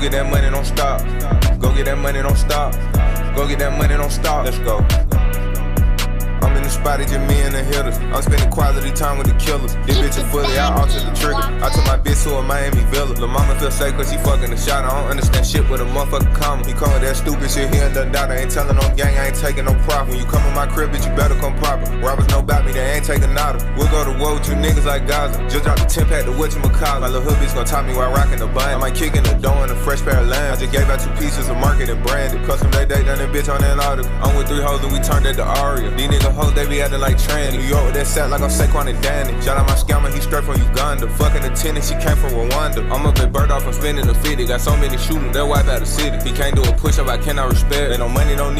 get that money, don't stop. Go get that money, don't stop. Go get that money, don't stop. Let's go. I'm in the spot, it's just me and the hitters. I'm spending quality time with the killers. This bitch is fully, I altered the trigger. I took my bitch to a Miami villa. Lil' mama feel safe cause she fucking the shot. I don't understand shit with a motherfucker comma. He come with that stupid shit, he ain't done doubt. I ain't telling no gang, I ain't taking no profit. When you come in my crib, bitch, you better come proper. Robbers know about me, they ain't taking nada. We'll go to war with you niggas like Gaza. Just drop the 10 pack to whatchamacallit. My little hood bitch gon' top me while rocking the bun. I might kick in the door in a fresh pair of lambs. I just gave out 2 pieces of market and branded. Custom day done that bitch on Antarctica. I'm with 3 hoes and we turned that to Aria. These niggas hoes, they be acting like trans. New York with that set like I'm Saquon and Danny. Shout out my scammer, he straight from Uganda. Fucking the tenant, she came from Rwanda. I'm up at Bird off and spending the 50. Got so many shooters, they'll wipe out the city. He can't do a push up, I cannot respect. Ain't no money, no need.